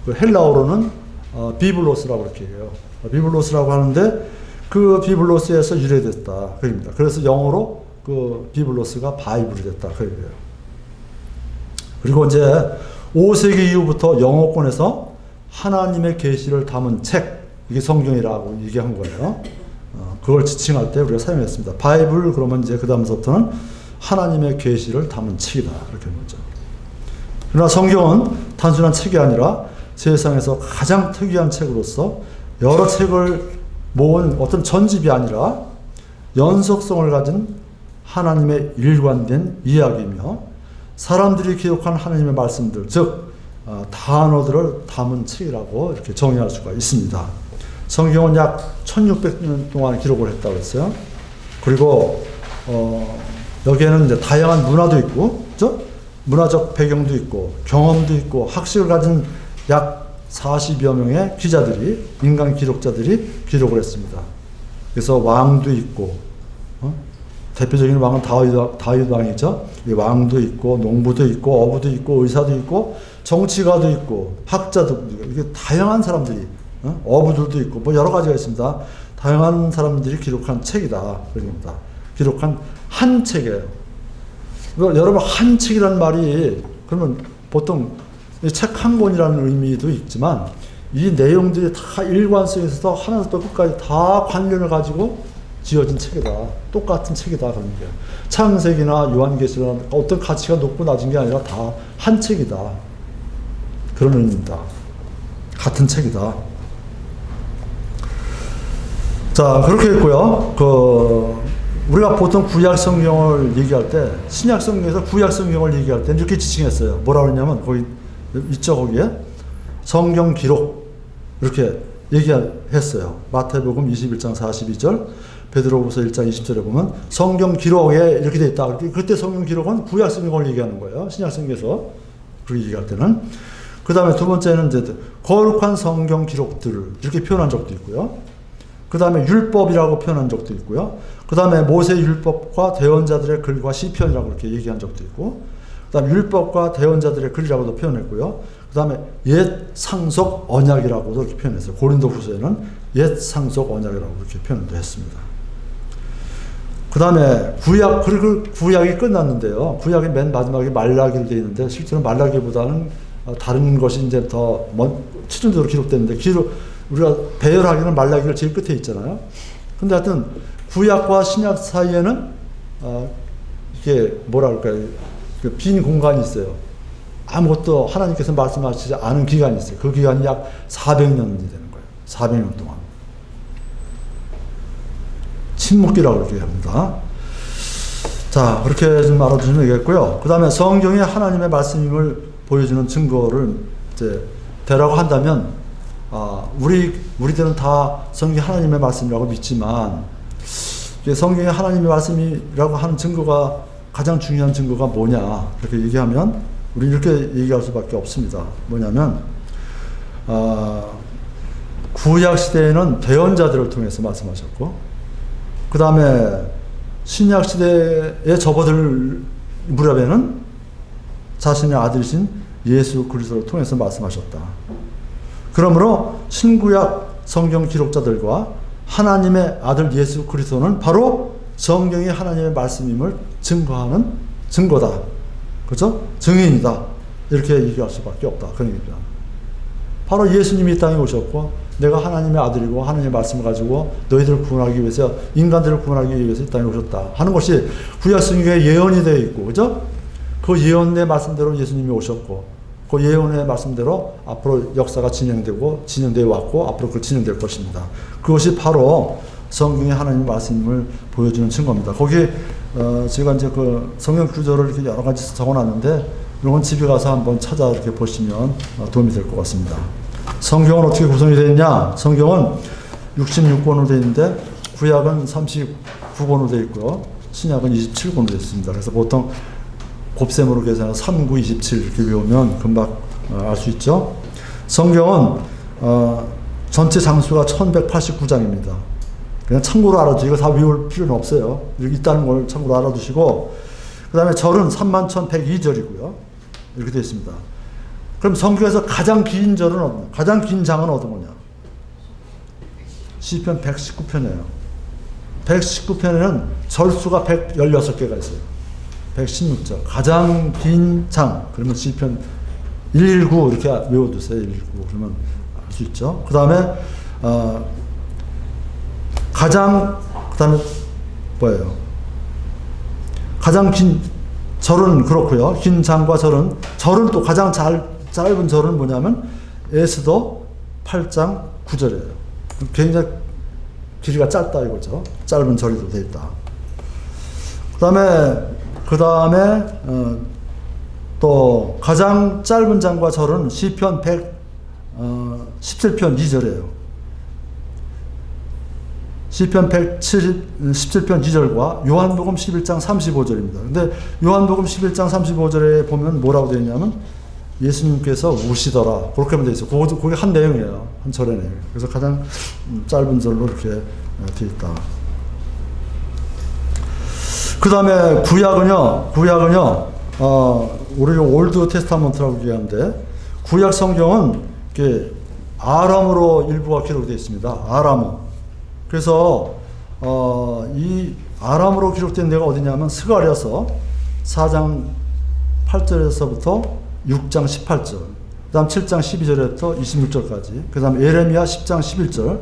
A: 그 헬라어로는 비블로스라고 이렇게 해요. 비블로스라고 하는데 그 비블로스에서 유래됐다. 그입니다. 그래서 영어로 그 비블로스가 바이블이 됐다. 그예요. 그리고 이제 5세기 이후부터 영어권에서 하나님의 계시를 담은 책, 이게 성경이라고 얘기한 거예요. 그걸 지칭할 때 우리가 사용했습니다. 바이블 그러면 이제 그 다음부터는 하나님의 계시를 담은 책이다 이렇게 보죠. 그러나 성경은 단순한 책이 아니라 세상에서 가장 특이한 책으로서 여러 책을 모은 어떤 전집이 아니라 연속성을 가진 하나님의 일관된 이야기이며 사람들이 기록한 하나님의 말씀들, 즉 단어들을 담은 책이라고 이렇게 정의할 수가 있습니다. 성경은 약 1600년 동안 기록을 했다고 했어요. 그리고 여기에는 이제 다양한 문화도 있고, 그렇죠? 문화적 배경도 있고, 경험도 있고, 학식을 가진 약 40여 명의 기자들이, 인간 기록자들이 기록을 했습니다. 그래서 왕도 있고, 대표적인 왕은 다윗 왕이죠. 왕도 있고, 농부도 있고, 어부도 있고, 의사도 있고, 정치가도 있고, 학자도 있고, 이게 다양한 사람들이, 어부들도 있고, 뭐 여러 가지가 있습니다. 다양한 사람들이 기록한 책이다. 그럽니다. 기록한 한 책이에요. 여러분, 한 책이란 말이, 그러면 보통 책 한 권이라는 의미도 있지만, 이 내용들이 다 일관성에서 하나부터 끝까지 다 관련을 가지고 지어진 책이다. 똑같은 책이다. 그런 게. 창세기나 요한계시나 어떤 가치가 높고 낮은 게 아니라 다 한 책이다. 그런 의미입니다. 같은 책이다. 자, 그렇게 했고요. 우리가 보통 구약 성경을 얘기할 때, 신약 성경에서 구약 성경을 얘기할 때 이렇게 지칭했어요. 뭐라 그러냐면, 거기 있죠, 거기에. 성경 기록. 이렇게 얘기했어요. 마태복음 21장 42절, 베드로후서 1장 20절에 보면 성경 기록에 이렇게 돼 있다. 그때 성경 기록은 구약 성경을 얘기하는 거예요. 신약 성경에서 그렇게 얘기할 때는. 그 다음에 두 번째는 이제 거룩한 성경 기록들을 이렇게 표현한 적도 있고요. 그 다음에 율법이라고 표현한 적도 있고요. 그 다음에 모세 율법과 대언자들의 글과 시편이라고 이렇게 얘기한 적도 있고, 그 다음에 율법과 대언자들의 글이라고도 표현했고요. 그 다음에 옛 상속 언약이라고도 이렇게 표현했어요. 고린도 후서에는 옛 상속 언약이라고 이렇게 표현도 했습니다. 그 다음에 그리고 구약이 끝났는데요. 구약이 맨 마지막에 말라기로 되어 있는데, 실제로 말라기보다는 다른 것이 이제 더 추천적으로 기록됐는데, 우리가 배열하기는 말라기가 제일 끝에 있잖아요. 근데 하여튼 구약과 신약 사이에는 이게 뭐라 그럴까요? 빈 공간이 있어요. 아무것도 하나님께서 말씀하시지 않은 기간이 있어요. 그 기간이 약 400년이 되는 거예요. 400년 동안. 침묵기라고 이렇게 합니다. 자, 그렇게 좀 알아두시면 되겠고요. 그 다음에 성경이 하나님의 말씀임을 보여주는 증거를 이제 대라고 한다면, 우리들은 다 성경이 하나님의 말씀이라고 믿지만, 성경이 하나님의 말씀이라고 하는 증거가, 가장 중요한 증거가 뭐냐, 이렇게 얘기하면, 우리 이렇게 얘기할 수밖에 없습니다. 뭐냐면, 구약 시대에는 대언자들을 통해서 말씀하셨고, 그 다음에 신약 시대에 접어들 무렵에는 자신의 아들이신 예수 그리스도를 통해서 말씀하셨다. 그러므로 신구약 성경 기록자들과 하나님의 아들 예수 그리스도는 바로 성경이 하나님의 말씀임을 증거하는 증거다. 그렇죠? 증인이다. 이렇게 얘기할 수밖에 없다. 그런 얘기입니다. 바로 예수님이 이 땅에 오셨고, 내가 하나님의 아들이고 하나님의 말씀을 가지고 너희들을 구원하기 위해서, 인간들을 구원하기 위해서 이 땅에 오셨다 하는 것이 구약 성경에 예언이 되어 있고, 그죠? 그 예언의 말씀대로 예수님이 오셨고, 그 예언의 말씀대로 앞으로 역사가 진행되어 왔고, 앞으로 그걸 진행될 것입니다. 그것이 바로 성경의 하나님의 말씀을 보여주는 증거입니다. 거기 제가 이제 그 성경 구절을 이렇게 여러 가지 적어놨는데, 이런 건 집에 가서 한번 찾아 이렇게 보시면 도움이 될 것 같습니다. 성경은 어떻게 구성이 되어 있냐? 성경은 66권으로 되어 있는데, 구약은 39권으로 되어 있고요. 신약은 27권으로 되어 있습니다. 그래서 보통 곱셈으로 계산해서 39, 27 이렇게 외우면 금방 알 수 있죠. 성경은 전체 장수가 1189장입니다. 그냥 참고로 알아두시고, 다 외울 필요는 없어요. 여기 있다는 걸 참고로 알아두시고, 그 다음에 절은 31,102절이고요. 이렇게 되어 있습니다. 그럼 성경에서 가장 긴 절은, 가장 긴 장은 어떤 거냐? 시편 119편이에요. 119편에는 절수가 116개가 있어요. 116절. 가장 긴 장. 그러면 시편 119 이렇게 외워두세요. 119. 그러면 알 수 있죠. 그 다음에, 그다음에 뭐예요? 가장 긴 절은 그렇고요. 긴 장과 절은 또 가장 짧은 절은 뭐냐면 에스더 8장 9절이에요. 굉장히 길이가 짧다 이거죠. 짧은 절이 돼 있다. 그 다음에 또 가장 짧은 장과 절은 시편 17편 2절이에요. 시편 17편 2절과 요한복음 11장 35절입니다. 근데 요한복음 11장 35절에 보면 뭐라고 되어 있냐면 예수님께서 우시더라. 그렇게 되어 있어요. 그게 한 내용이에요. 한 절의 내용. 그래서 가장 짧은 절로 이렇게 되어 있다. 그 다음에 구약은요, 우리가 올드 테스타먼트라고 얘기하는데, 구약 성경은 이렇게 아람어로 일부가 기록되어 있습니다. 아람어. 그래서, 이 아람어로 기록된 데가 어디냐면, 스가랴서 4장 8절에서부터 6장 18절, 그 다음 7장 12절에서 26절까지, 그 다음 예레미야 10장 11절,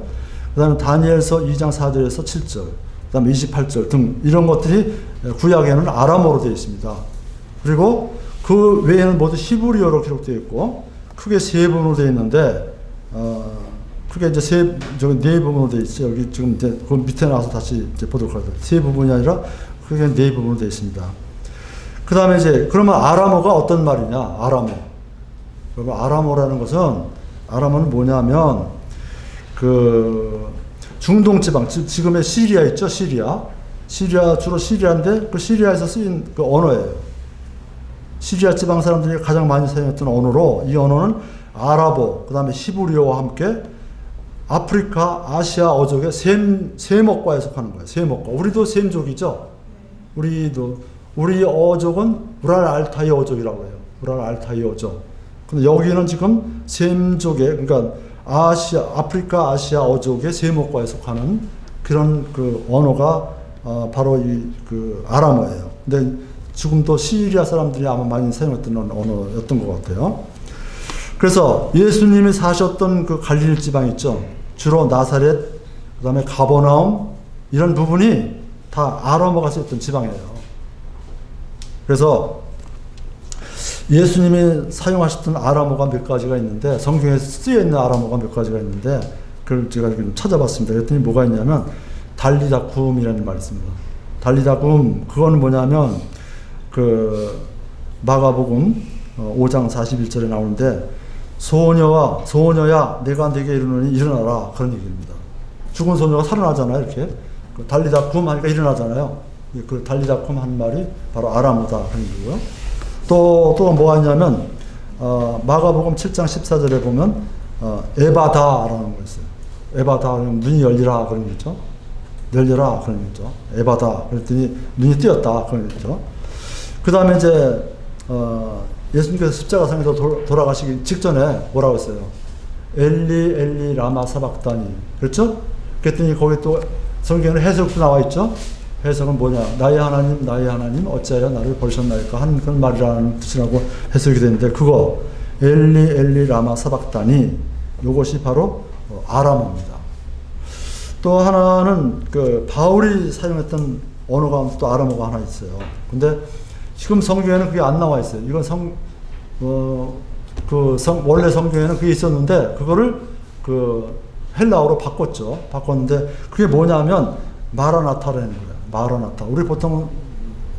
A: 그 다음에 다니엘서 2장 4절에서 7절, 그 다음에 28절 등 이런 것들이 구약에는 아람어로 되어 있습니다. 그리고 그 외에는 모두 히브리어로 기록되어 있고 크게 세 부분으로 되어 있는데 크게 이제 네 부분으로 되어 있어요. 여기 지금 그 밑에 나와서 다시 이제 보도록 하겠습니다. 세 부분이 아니라 크게 네 부분으로 되어 있습니다. 그 다음에 이제 그러면 아람어가 어떤 말이냐? 아람어. 그러면 아람어는 뭐냐면 중동 지방, 지금의 시리아 있죠? 시리아 주로 시리아인데 그 시리아에서 쓰인 그 언어예요. 시리아 지방 사람들이 가장 많이 사용했던 언어로, 이 언어는 아랍어, 그 다음에 히브리어와 함께 아프리카, 아시아 어족의 셈어과에 속하는 거예요. 셈어과. 우리도 셈족이죠. 우리 어족은 우랄 알타이 어족이라고 해요. 우랄 알타이 어족. 근데 여기는 지금 셈족의, 그러니까 아프리카, 아시아 어족의 셈어과에 속하는 그런 그 언어가 바로 그 아람어예요. 근데 지금도 시리아 사람들이 아마 많이 사용했던 언어였던 것 같아요. 그래서 예수님이 사셨던 그 갈릴리 지방 있죠. 주로 나사렛, 그 다음에 가버나움, 이런 부분이 다 아람어가 쓰였던 지방이에요. 그래서 예수님이 사용하셨던 아람어가 몇 가지가 있는데, 성경에 쓰여있는 아람어가 몇 가지가 있는데, 그걸 제가 좀 찾아봤습니다. 그랬더니 뭐가 있냐면, 달리다쿰이라는 말이 있습니다. 달리다쿰, 그거는 뭐냐면, 마가복음 5장 41절에 나오는데, 소녀야, 내가 네게 이르노니 일어나라. 그런 얘기입니다. 죽은 소녀가 살아나잖아요, 이렇게. 달리다쿰 하니까 일어나잖아요. 그 달리다쿰 한 말이 바로 아람어다. 그런 얘기고요. 또 뭐가 있냐면, 마가복음 7장 14절에 보면, 에바다라는 거 있어요. 에바다, 눈이 열리라. 그런 얘기죠. 열려라. 그런 얘기죠. 에바다. 그랬더니 눈이 띄었다. 그런 얘기죠. 그 다음에 이제, 예수님께서 십자가상에서 돌아가시기 직전에 뭐라고 했어요? 엘리 라마 사박다니. 그렇죠? 그랬더니 거기 또 성경에 해석도 나와 있죠? 해석은 뭐냐? 나의 하나님 어찌하여 나를 버리셨나이까 한 그런 말이라는 뜻이라고 해석이 되는데, 그거 엘리 라마 사박다니, 요것이 바로 아람어입니다. 또 하나는 바울이 사용했던 언어 가운데 또 아람어가 하나 있어요. 근데 지금 성경에는 그게 안 나와 있어요. 이건 원래 성경에는 그게 있었는데, 그거를 헬라어로 바꿨는데, 그게 뭐냐면, 마라나타라는 거예요. 마라나타. 우리 보통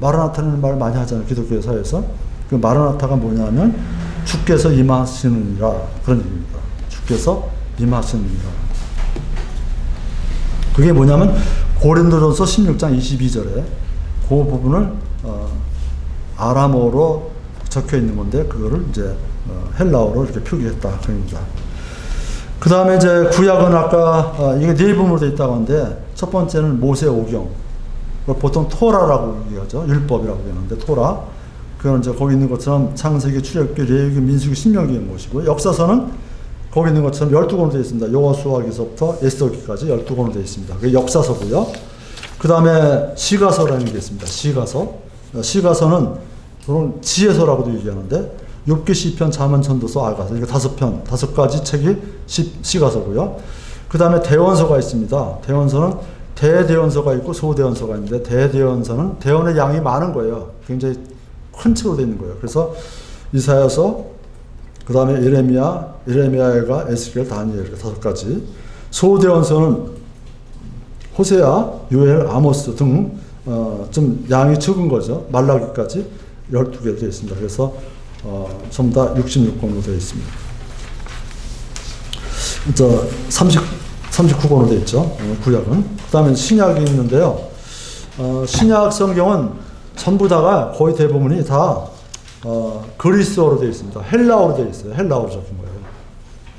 A: 마라나타라는 말 많이 하잖아요. 기독교 사회에서. 그 마라나타가 뭐냐면, 주께서 임하시느니라. 그런 얘기입니다. 주께서 임하시느니라. 그게 뭐냐면, 고린도전서 16장 22절에 그 부분을, 아람어로 적혀 있는 건데, 그거를 이제 헬라어로 이렇게 표기했다. 그럽니다. 그 다음에 이제 구약은 아까 이게 네 부분으로 되어 있다고 하는데, 첫 번째는 모세오경, 보통 토라라고 얘기하죠. 율법이라고 얘기하는데, 토라. 그건 이제 거기 있는 것처럼 창세기, 출애굽기, 레위기, 민수기, 신명기의 것이고, 역사서는 거기 있는 것처럼 12권으로 되어 있습니다. 여호수아기서부터 에스더기까지 12권으로 되어 있습니다. 그게 역사서고요. 그 다음에 시가서라는 게 있습니다. 시가서는 그런 지혜서라고도 얘기하는데, 욥기, 시편, 잠언, 전도서, 아가서, 이거 5가지 책이 시가서고요. 그 다음에 대원서가 있습니다. 대원서는 대대원서가 있고 소대원서가 있는데 대대원서는 대원의 양이 많은 거예요. 굉장히 큰 책으로 되어 있는 거예요. 그래서 이사야서, 그 다음에 예레미야가 에스겔, 다니엘 이렇게 5가지. 소대원서는 호세아, 요엘, 아모스 등 좀 양이 적은 거죠. 말라기까지 12개로 되어 있습니다. 그래서 전부 다 66권으로 되어 있습니다. 39권으로 되어 있죠. 구약은. 그 다음에 신약이 있는데요. 신약 성경은 전부 다가 거의 대부분이 다 그리스어로 되어 있습니다. 헬라어로 되어 있어요. 헬라어로 적힌 거예요.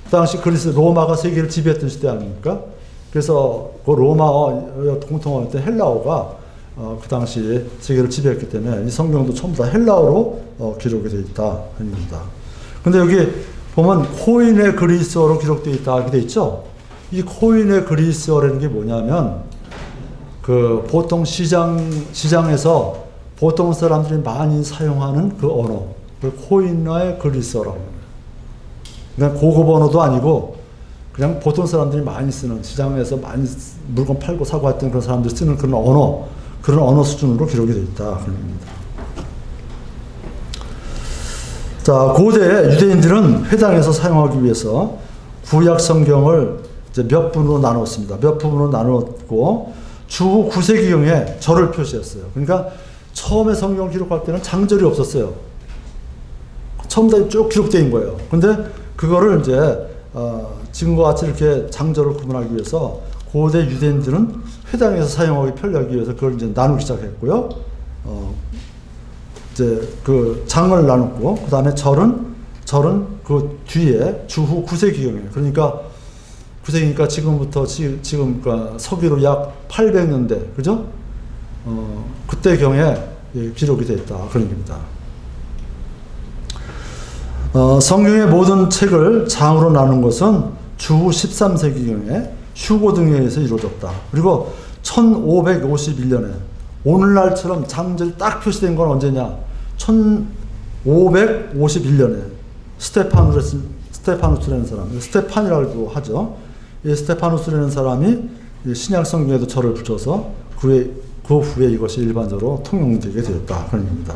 A: 그 당시 로마가 세계를 지배했던 시대 아닙니까? 그래서 그 로마어 공통어일 때 헬라어가 그 당시 세계를 지배했기 때문에 이 성경도 전부 다 헬라어로 기록이 되어 있다. 아닙니다. 근데 여기 보면 코인의 그리스어로 기록되어 있다. 이렇게 되어 있죠? 이 코인의 그리스어라는 게 뭐냐면 그 보통 시장에서 보통 사람들이 많이 사용하는 그 언어, 그 코인의 그리스어라고 합니다. 그냥 고급 언어도 아니고 그냥 보통 사람들이 많이 쓰는, 시장에서 많이 물건 팔고 사고 했던 그런 사람들이 쓰는 그런 언어 수준으로 기록이 되어 있다. 그런 겁니다. 자, 고대 유대인들은 회당에서 사용하기 위해서 구약 성경을 이제 몇 분으로 나눴습니다. 몇 부분으로 나눴고 주 9세기경에 절을 표시했어요. 그러니까 처음에 성경 기록할 때는 장절이 없었어요. 처음부터 쭉 기록되어 있는 거예요. 근데 그거를 이제 지금과 같이 이렇게 장절을 구분하기 위해서 고대 유대인들은 회당에서 사용하기 편리하기 위해서 그걸 이제 나누기 시작했고요. 이제 그 장을 나눴고, 그 다음에 절은 그 뒤에 주후 9세기경에, 그러니까 9세기니까 지금부터 지금 그러니까 서기로 약 800년대, 그죠? 그때 경에 기록이 됐다. 그런 겁니다. 성경의 모든 책을 장으로 나눈 것은 주후 13세기경에 휴고 등에 의해서 이루어졌다. 그리고 1551년에 오늘날처럼 장절이 딱 표시된 건 언제냐? 1551년에 스테파누스라는 사람, 스테판이라고 하죠. 이 스테파누스라는 사람이 신약 성경에도 절을 붙여서 그 후에 이것이 일반적으로 통용되게 되었다. 그런 겁니다.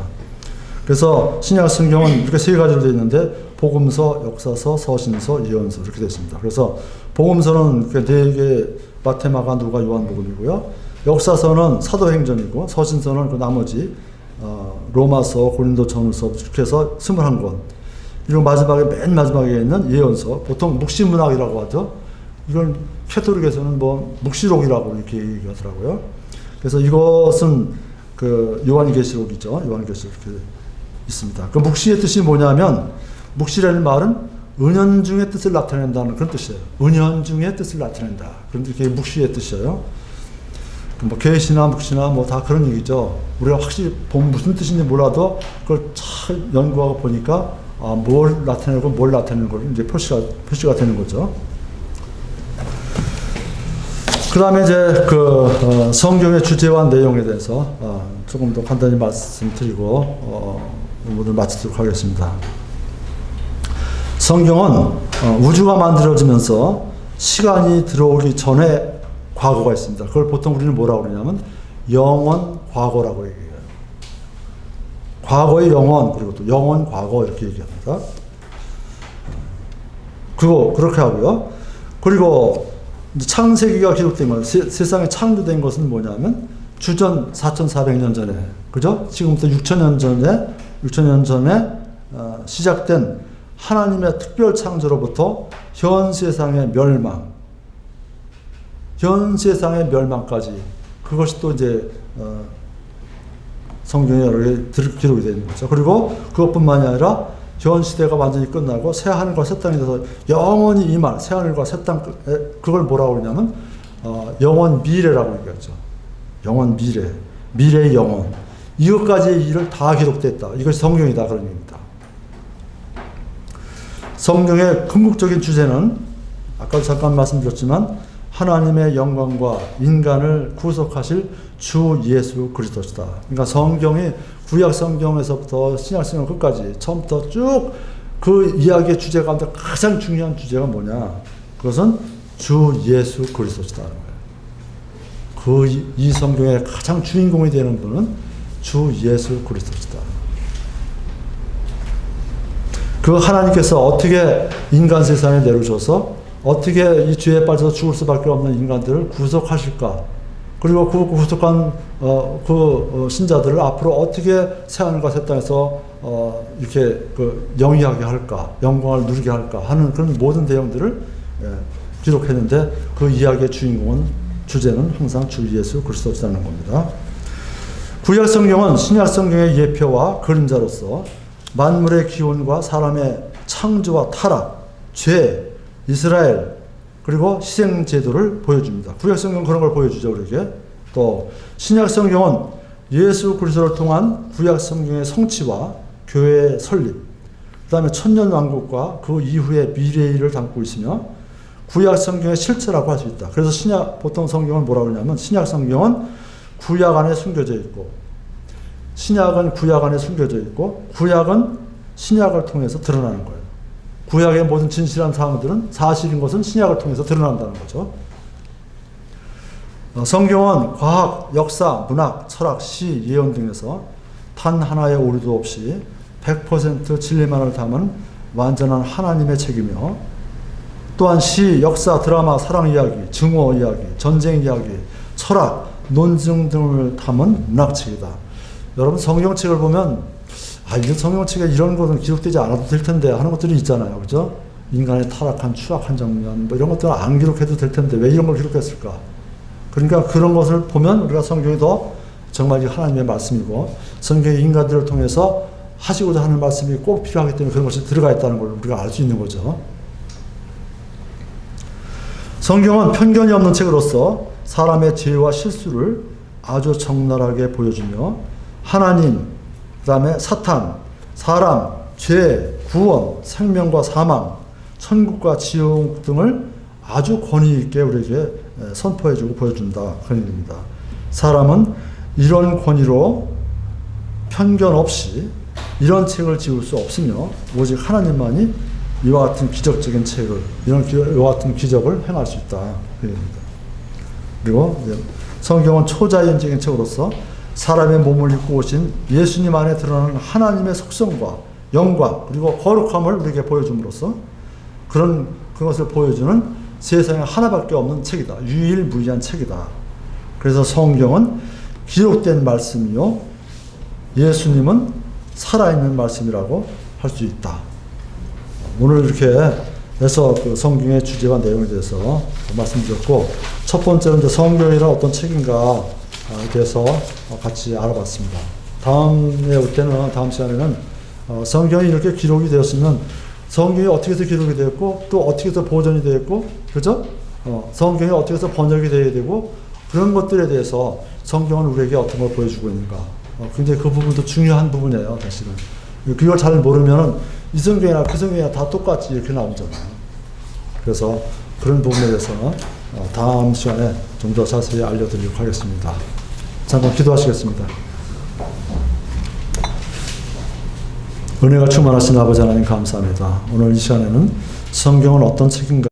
A: 그래서 신약 성경은 이렇게 3가지로 되어 있는데 복음서, 역사서, 서신서, 예언서 이렇게 되어 있습니다. 그래서 복음서는 4개 마테마가, 누가, 요한복음이고요. 역사서는 사도행전이고, 서신서는 그 나머지 로마서, 고린도 전후서 이렇게 해서 21권. 그리고 맨 마지막에 있는 예언서, 보통 묵시문학이라고 하죠. 이걸 캐토릭에서는 묵시록이라고 이렇게 얘기하더라고요. 그래서 이것은 그 요한계시록이죠. 요한계시록 이렇게 있습니다. 그 묵시의 뜻이 뭐냐면, 묵시라는 말은 은연중의 뜻을 나타낸다는 그런 뜻이에요. 은연중의 뜻을 나타낸다. 그런데 그게 묵시의 뜻이에요. 계시나 묵시나 다 그런 얘기죠. 우리가 확실히 보면 무슨 뜻인지 몰라도 그걸 잘 연구하고 보니까 뭘 나타내고 뭘 나타내는 걸 이제 표시가 되는 거죠. 그 다음에 이제 성경의 주제와 내용에 대해서 조금 더 간단히 말씀드리고 오늘 마치도록 하겠습니다. 성경은 우주가 만들어지면서 시간이 들어오기 전에 과거가 있습니다. 그걸 보통 우리는 뭐라고 그러냐면 영원 과거라고 얘기해요. 과거의 영원, 그리고 또 영원 과거 이렇게 얘기합니다. 그렇게 하고요. 그리고 창세기가 기록된 것, 세상에 창조된 것은 뭐냐면 주전 4,400년 전에, 그죠? 지금부터 6,000년 전에 시작된 하나님의 특별 창조로부터 현 세상의 멸망까지, 그것이 또 이제 성경에 여러 개 기록이 되는 거죠. 그리고 그것뿐만이 아니라 현 시대가 완전히 끝나고 새 하늘과 새 땅이 돼서 영원히 임할 새 하늘과 새 땅, 그걸 뭐라고 그러냐면 영원 미래라고 얘기하죠. 영원 미래의 영원. 이것까지의 일을 다 기록됐다. 이것이 성경이다. 그런 얘기입니다. 성경의 궁극적인 주제는 아까도 잠깐 말씀드렸지만 하나님의 영광과 인간을 구속하실 주 예수 그리스도시다. 그러니까 성경이 구약 성경에서부터 신약 성경 끝까지 처음부터 쭉 그 이야기의 주제 가운데 가장 중요한 주제가 뭐냐? 그것은 주 예수 그리스도시다는 거예요. 이 성경의 가장 주인공이 되는 분은 주 예수 그리스도시다. 그 하나님께서 어떻게 인간 세상에 내려오셔서 어떻게 이 죄에 빠져서 죽을 수밖에 없는 인간들을 구속하실까? 그리고 그 구속한 신자들을 앞으로 어떻게 새하늘과 새 땅에서 이렇게 영위하게 할까, 영광을 누리게 할까 하는 그런 모든 내용들을 기록했는데 그 이야기의 주제는 항상 주 예수 그리스도라는 겁니다. 구약 성경은 신약 성경의 예표와 그림자로서 만물의 기원과 사람의 창조와 타락, 죄, 이스라엘, 그리고 희생 제도를 보여줍니다. 구약 성경은 그런 걸 보여주죠, 우리에게. 또 신약 성경은 예수 그리스도를 통한 구약 성경의 성취와 교회의 설립, 그 다음에 천년 왕국과 그 이후의 미래의 일을 담고 있으며 구약 성경의 실체라고 할 수 있다. 그래서 보통 성경은 뭐라고 하냐면 신약 성경은 구약 안에 숨겨져 있고 신약은 구약 안에 숨겨져 있고 구약은 신약을 통해서 드러나는 거예요. 구약의 모든 진실한 사항들은 사실인 것은 신약을 통해서 드러난다는 거죠. 성경은 과학, 역사, 문학, 철학, 시, 예언 등에서 단 하나의 오류도 없이 100% 진리만을 담은 완전한 하나님의 책이며 또한 시, 역사, 드라마, 사랑 이야기, 증오 이야기, 전쟁 이야기, 철학, 논증 등을 담은 문학책이다. 여러분 성경책을 보면 이 성경책에 이런 것은 기록되지 않아도 될 텐데 하는 것들이 있잖아요. 그죠? 인간의 타락한 추악한 장면 뭐 이런 것들은 안 기록해도 될 텐데 왜 이런 걸 기록했을까? 그러니까 그런 것을 보면 우리가 성경이 더 정말 하나님의 말씀이고 성경의 인간들을 통해서 하시고자 하는 말씀이 꼭 필요하기 때문에 그런 것이 들어가 있다는 걸 우리가 알 수 있는 거죠. 성경은 편견이 없는 책으로서 사람의 죄와 실수를 아주 적나라하게 보여주며 하나님, 그 다음에 사탄, 사람, 죄, 구원, 생명과 사망, 천국과 지옥 등을 아주 권위 있게 우리에게 선포해주고 보여준다. 그런 얘기입니다. 사람은 이런 권위로 편견 없이 이런 책을 지을 수 없으며 오직 하나님만이 이와 같은 기적적인 책을 이와 같은 기적을 행할 수 있다. 그리고 성경은 초자연적인 책으로서 사람의 몸을 입고 오신 예수님 안에 드러나는 하나님의 속성과 영광 그리고 거룩함을 우리에게 보여줌으로써 그것을 보여주는 세상에 하나밖에 없는 책이다. 유일무이한 책이다. 그래서 성경은 기록된 말씀이요 예수님은 살아있는 말씀이라고 할 수 있다. 오늘 이렇게 해서 그 성경의 주제와 내용에 대해서 말씀드렸고 첫 번째는 이제 성경이란 어떤 책인가에 대해서 같이 알아봤습니다. 다음에 올 때는 다음 시간에는 성경이 이렇게 기록이 되었으면 성경이 어떻게 해서 기록이 되었고 또 어떻게 해서 보존이 되었고 그죠? 성경이 어떻게 해서 번역이 되어야 되고 그런 것들에 대해서 성경은 우리에게 어떤 걸 보여주고 있는가 굉장히 그 부분도 중요한 부분이에요. 사실은 그걸 잘 모르면은 이 성경이나 그 성경이나 다 똑같이 이렇게 나오잖아요. 그래서 그런 부분에 대해서는 다음 시간에 좀 더 자세히 알려드리도록 하겠습니다. 잠깐 기도하시겠습니다. 은혜가 충만하신 아버지 하나님 감사합니다. 오늘 이 시간에는 성경은 어떤 책인가